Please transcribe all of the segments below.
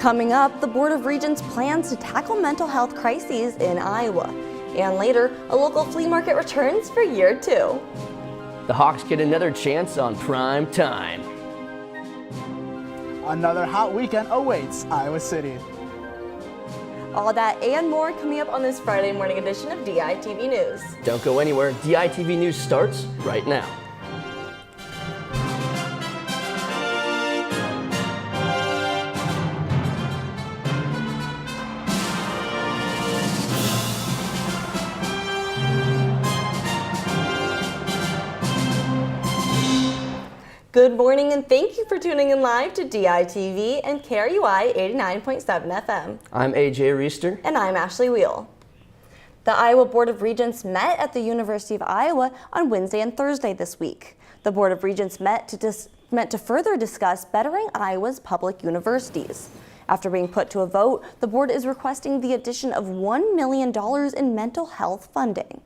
Coming up, the Board of Regents plans to tackle mental health crises in Iowa. And later, a local flea market returns for year 2. The Hawks get another chance on prime time. Another hot weekend awaits Iowa City. All that and more coming up on this Friday morning edition of DITV News. Don't go anywhere. DITV News starts right now. Good morning and thank you for tuning in live to DITV and KRUI 89.7 FM. I'm AJ Reister. And I'm Ashley Wheel. The Iowa Board of Regents met at the University of Iowa on Wednesday and Thursday this week. The Board of Regents met to further discuss bettering Iowa's public universities. After being put to a vote, the board is requesting the addition of $1 million in mental health funding.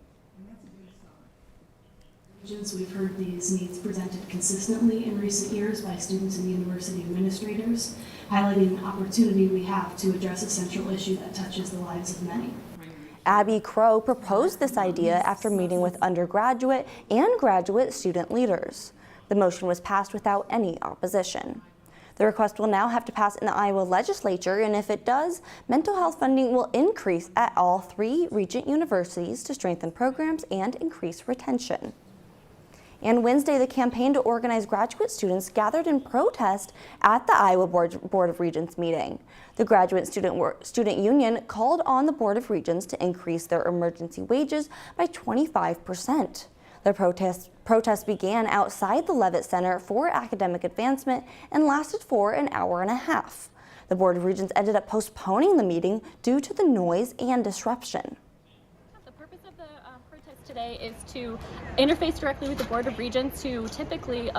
We've heard these needs presented consistently in recent years by students and university administrators, highlighting the opportunity we have to address a central issue that touches the lives of many. Abby Crow proposed this idea after meeting with undergraduate and graduate student leaders. The motion was passed without any opposition. The request will now have to pass in the Iowa legislature, and if it does, mental health funding will increase at all 3 Regent universities to strengthen programs and increase retention. And Wednesday, the campaign to organize graduate students gathered in protest at the Iowa Board of Regents meeting. The Graduate Student Union called on the Board of Regents to increase their emergency wages by 25%. The protest began outside the Levitt Center for Academic Advancement and lasted for an hour and a half. The Board of Regents ended up postponing the meeting due to the noise and disruption. Today is to interface directly with the Board of Regents who typically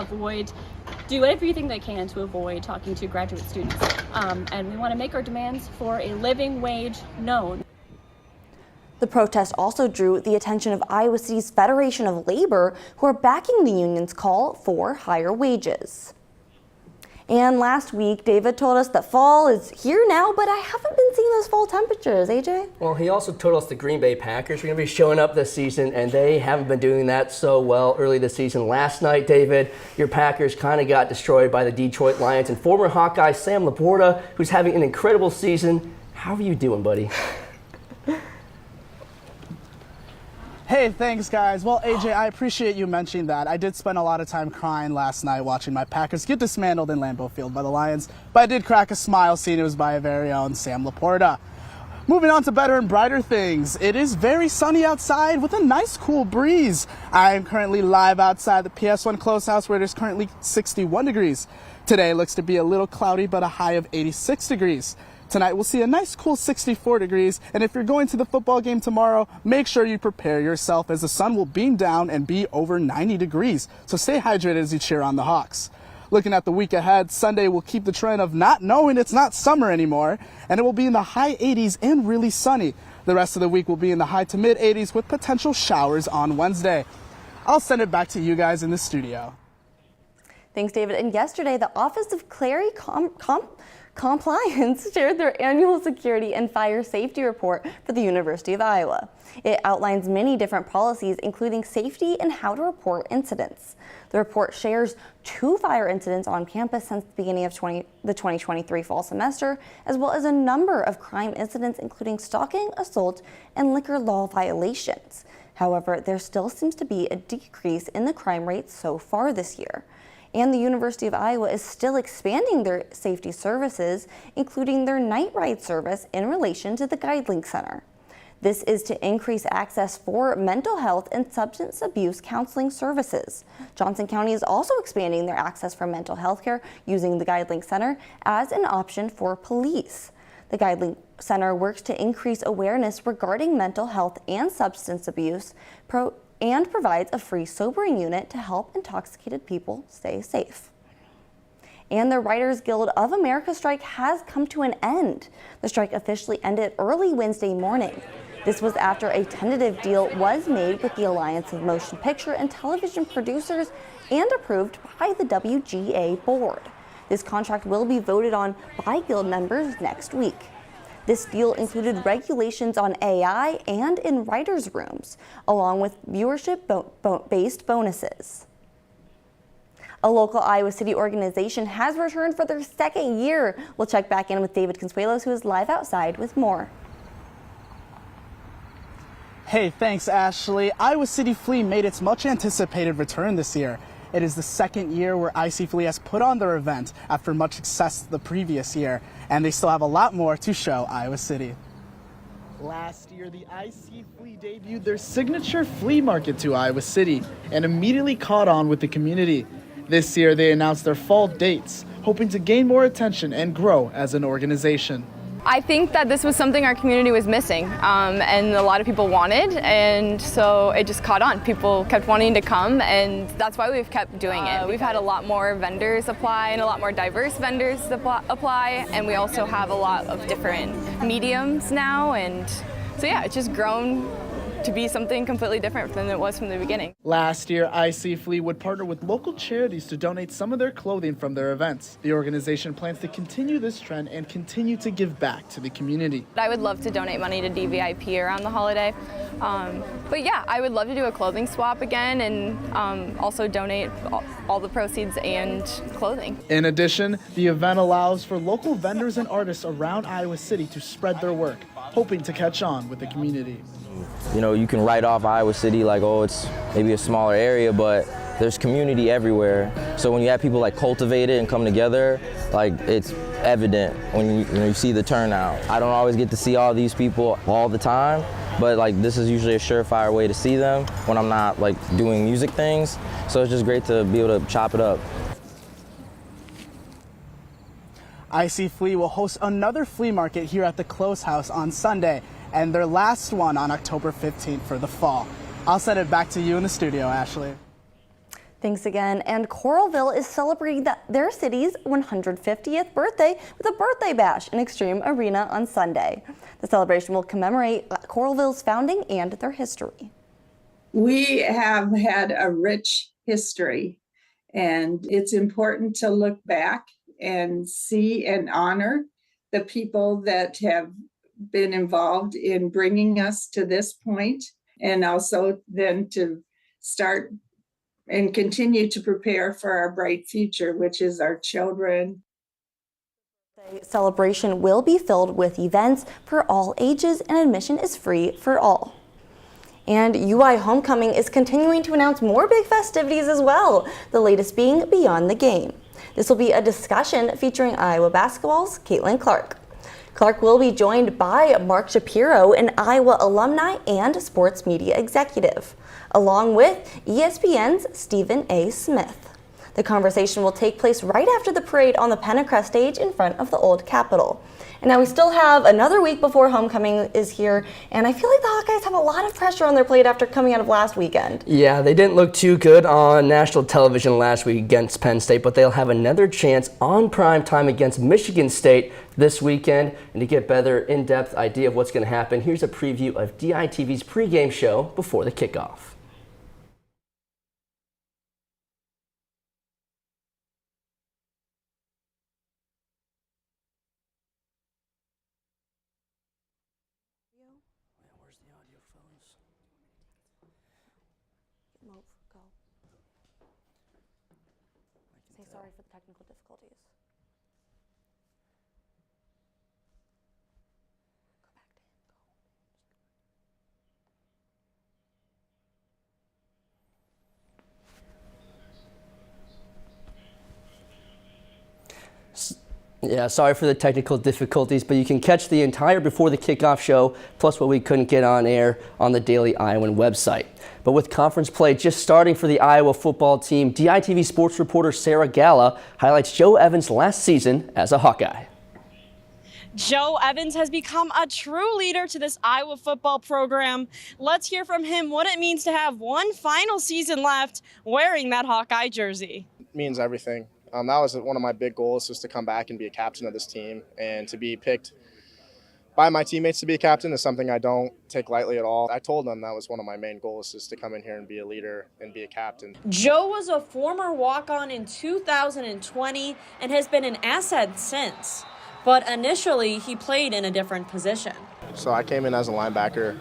do everything they can to avoid talking to graduate students. And we want to make our demands for a living wage known. The protest also drew the attention of Iowa City's Federation of Labor, who are backing the union's call for higher wages. And last week, David told us that fall is here now, but I haven't been seeing those fall temperatures, AJ. Well, he also told us the Green Bay Packers are going to be showing up this season, and they haven't been doing that so well early this season. Last night, David, your Packers kind of got destroyed by the Detroit Lions, and former Hawkeye Sam Laporta, who's having an incredible season. How are you doing, buddy? Hey, thanks guys. Well, AJ, I appreciate you mentioning that. I did spend a lot of time crying last night watching my Packers get dismantled in Lambeau Field by the Lions, but I did crack a smile seeing it was by a very own Sam Laporta. Moving on to better and brighter things. It is very sunny outside with a nice cool breeze. I am currently live outside the PS1 Close House where it is currently 61 degrees. Today looks to be a little cloudy but a high of 86 degrees. Tonight we'll see a nice cool 64 degrees, and if you're going to the football game tomorrow, make sure you prepare yourself as the sun will beam down and be over 90 degrees. So stay hydrated as you cheer on the Hawks. Looking at the week ahead, Sunday will keep the trend of not knowing it's not summer anymore, and it will be in the high 80s and really sunny. The rest of the week will be in the high to mid 80s with potential showers on Wednesday. I'll send it back to you guys in the studio. Thanks, David. And yesterday, the Office of Clery Compliance shared their annual security and fire safety report for the University of Iowa. It outlines many different policies, including safety and how to report incidents. The report shares 2 fire incidents on campus since the beginning of the 2023 fall semester, as well as a number of crime incidents, including stalking, assault, and liquor law violations. However, there still seems to be a decrease in the crime rate so far this year. And the University of Iowa is still expanding their safety services, including their night ride service in relation to the GuideLink Center. This is to increase access for mental health and substance abuse counseling services. Johnson County is also expanding their access for mental health care using the GuideLink Center as an option for police. The GuideLink Center works to increase awareness regarding mental health and substance abuse and provides a free sobering unit to help intoxicated people stay safe. And the Writers Guild of America strike has come to an end. The strike officially ended early Wednesday morning. This was after a tentative deal was made with the Alliance of Motion Picture and Television Producers and approved by the WGA board. This contract will be voted on by guild members next week. This deal included regulations on AI and in writers' rooms, along with viewership-based bonuses. A local Iowa City organization has returned for their second year. We'll check back in with David Consuelos, who is live outside with more. Hey, thanks, Ashley. Iowa City Flea made its much-anticipated return this year. It is the second year where IC Flea has put on their event after much success the previous year, and they still have a lot more to show Iowa City. Last year, the IC Flea debuted their signature flea market to Iowa City and immediately caught on with the community. This year, they announced their fall dates, hoping to gain more attention and grow as an organization. I think that this was something our community was missing, and a lot of people wanted, and so it just caught on. People kept wanting to come, and that's why we've kept doing it. We've had a lot more vendors apply and a lot more diverse vendors apply, and we also have a lot of different mediums now, and so yeah, it's just grown to be something completely different than it was from the beginning. Last year, IC Flea would partner with local charities to donate some of their clothing from their events. The organization plans to continue this trend and continue to give back to the community. I would love to donate money to DVIP around the holiday, but yeah, I would love to do a clothing swap again and also donate all the proceeds and clothing. In addition, the event allows for local vendors and artists around Iowa City to spread their work, hoping to catch on with the community. You know, you can write off Iowa City like, oh, it's maybe a smaller area, but there's community everywhere. So when you have people like cultivate it and come together, like it's evident when you see the turnout. I don't always get to see all these people all the time, but like this is usually a surefire way to see them when I'm not like doing music things. So it's just great to be able to chop it up. IC Flea will host another flea market here at the Close House on Sunday, and their last one on October 15th for the fall. I'll send it back to you in the studio, Ashley. Thanks again. And Coralville is celebrating their city's 150th birthday with a birthday bash in Extreme Arena on Sunday. The celebration will commemorate Coralville's founding and their history. We have had a rich history, and it's important to look back and see and honor the people that have been involved in bringing us to this point, and also then to start and continue to prepare for our bright future, which is our children. The celebration will be filled with events for all ages, and admission is free for all. And UI Homecoming is continuing to announce more big festivities as well, the latest being Beyond the Game. This will be a discussion featuring Iowa basketball's Caitlin Clark. Clark will be joined by Mark Shapiro, an Iowa alumni and sports media executive, along with ESPN's Stephen A. Smith. The conversation will take place right after the parade on the Pentecrest stage in front of the Old Capitol. And now we still have another week before homecoming is here, and I feel like the Hawkeyes have a lot of pressure on their plate after coming out of last weekend. Yeah, they didn't look too good on national television last week against Penn State, but they'll have another chance on prime time against Michigan State this weekend. And to get better in-depth idea of what's going to happen, here's a preview of DITV's pregame show before the kickoff. Say sorry for the technical difficulties. Go back to him. Yeah, sorry for the technical difficulties, but you can catch the entire Before the Kickoff show, plus what we couldn't get on air on the Daily Iowan website. But with conference play just starting for the Iowa football team, DITV sports reporter Sarah Galla highlights Joe Evans' last season as a Hawkeye. Joe Evans has become a true leader to this Iowa football program. Let's hear from him what it means to have one final season left wearing that Hawkeye jersey. It means everything. That was one of my big goals, was to come back and be a captain of this team, and to be picked by my teammates to be a captain is something I don't take lightly at all. I told them that was one of my main goals, is to come in here and be a leader and be a captain. Joe was a former walk-on in 2020 and has been an asset since. But initially, he played in a different position. So I came in as a linebacker,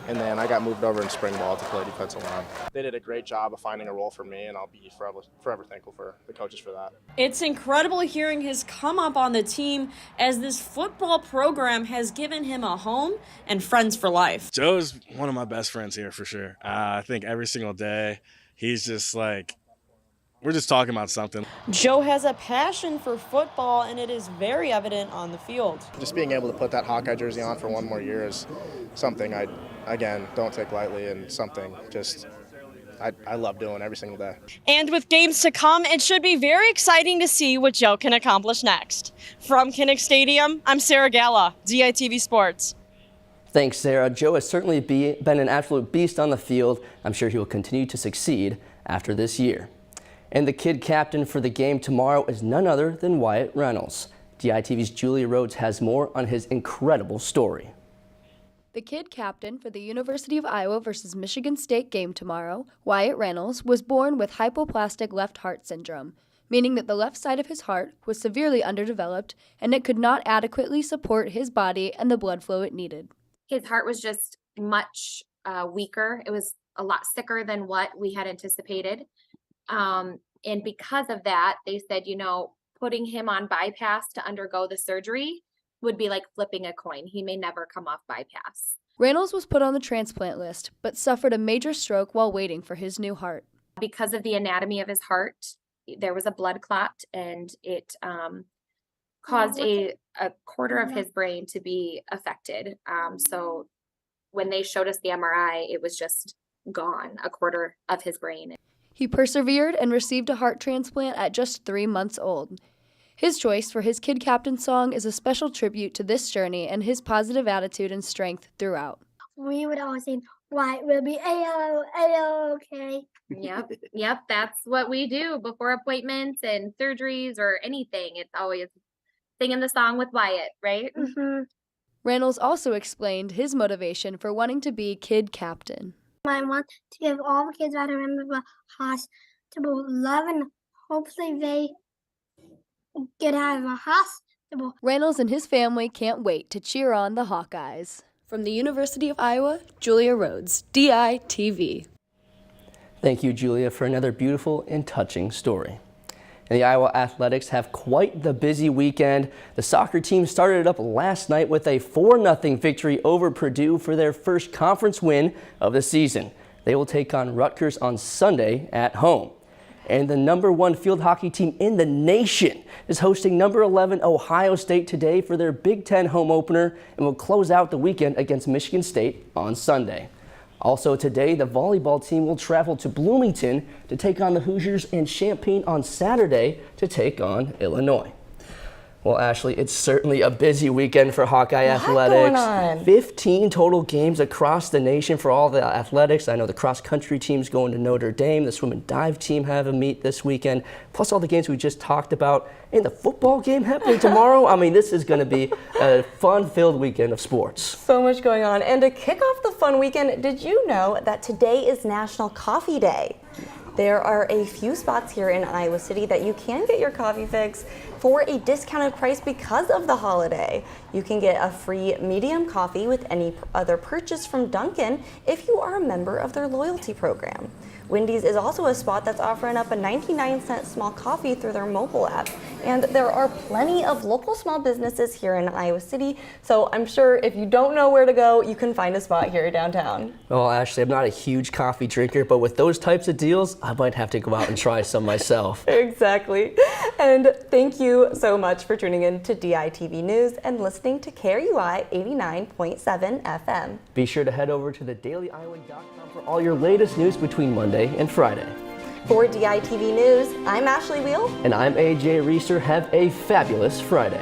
and then I got moved over in spring ball to play defensive line. They did a great job of finding a role for me, and I'll be forever thankful for the coaches for that. It's incredible hearing his come up on the team, as this football program has given him a home and friends for life. Joe's one of my best friends here for sure. I think every single day he's just like, we're just talking about something. Joe has a passion for football, and it is very evident on the field. Just being able to put that Hawkeye jersey on for one more year is something I, again, don't take lightly, and something just I love doing every single day. And with games to come, it should be very exciting to see what Joe can accomplish next. From Kinnick Stadium, I'm Sarah Gala, DITV Sports. Thanks, Sarah. Joe has certainly been an absolute beast on the field. I'm sure he will continue to succeed after this year. And the kid captain for the game tomorrow is none other than Wyatt Reynolds. DITV's Julia Rhodes has more on his incredible story. The kid captain for the University of Iowa versus Michigan State game tomorrow, Wyatt Reynolds, was born with hypoplastic left heart syndrome, meaning that the left side of his heart was severely underdeveloped and it could not adequately support his body and the blood flow it needed. His heart was just much weaker. It was a lot sicker than what we had anticipated. And because of that, they said, putting him on bypass to undergo the surgery would be like flipping a coin. He may never come off bypass. Reynolds was put on the transplant list, but suffered a major stroke while waiting for his new heart. Because of the anatomy of his heart, there was a blood clot, and it caused a quarter of his brain to be affected. So when they showed us the MRI, it was just gone, a quarter of his brain. He persevered and received a heart transplant at just 3 months old. His choice for his kid captain song is a special tribute to this journey and his positive attitude and strength throughout. We would always sing, "White will be A-okay." Yep, that's what we do before appointments and surgeries or anything. It's always singing the song with Wyatt, right? Mm-hmm. Reynolds also explained his motivation for wanting to be kid captain. I want to give all the kids that are in the hospital love, and hopefully they get out of the hospital. Reynolds and his family can't wait to cheer on the Hawkeyes. From the University of Iowa, Julia Rhodes, DITV. Thank you, Julia, for another beautiful and touching story. And the Iowa Athletics have quite the busy weekend. The soccer team started it up last night with a 4-0 victory over Purdue for their first conference win of the season. They will take on Rutgers on Sunday at home. And the #1 field hockey team in the nation is hosting #11 Ohio State today for their Big Ten home opener, and will close out the weekend against Michigan State on Sunday. Also today, the volleyball team will travel to Bloomington to take on the Hoosiers, and Champaign on Saturday to take on Illinois. Well, Ashley, it's certainly a busy weekend for Hawkeye Athletics. Going on? 15 total games across the nation for all the athletics. I know the cross-country team's going to Notre Dame. The swim and dive team have a meet this weekend, plus all the games we just talked about. And the football game happening tomorrow. I mean, this is going to be a fun-filled weekend of sports. So much going on. And to kick off the fun weekend, did you know that today is National Coffee Day? There are a few spots here in Iowa City that you can get your coffee fix for a discounted price because of the holiday. You can get a free medium coffee with any other purchase from Dunkin' if you are a member of their loyalty program. Wendy's is also a spot that's offering up a 99-cent small coffee through their mobile app. And there are plenty of local small businesses here in Iowa City, so I'm sure if you don't know where to go, you can find a spot here downtown. Well, Ashley, I'm not a huge coffee drinker, but with those types of deals, I might have to go out and try some myself. Exactly. And thank you so much for tuning in to DITV News and listening to KRUI 89.7 FM. Be sure to head over to thedailyiowa.com for all your latest news between Monday and Friday. For DITV News, I'm Ashley Wheel. And I'm AJ Reeser. Have a fabulous Friday.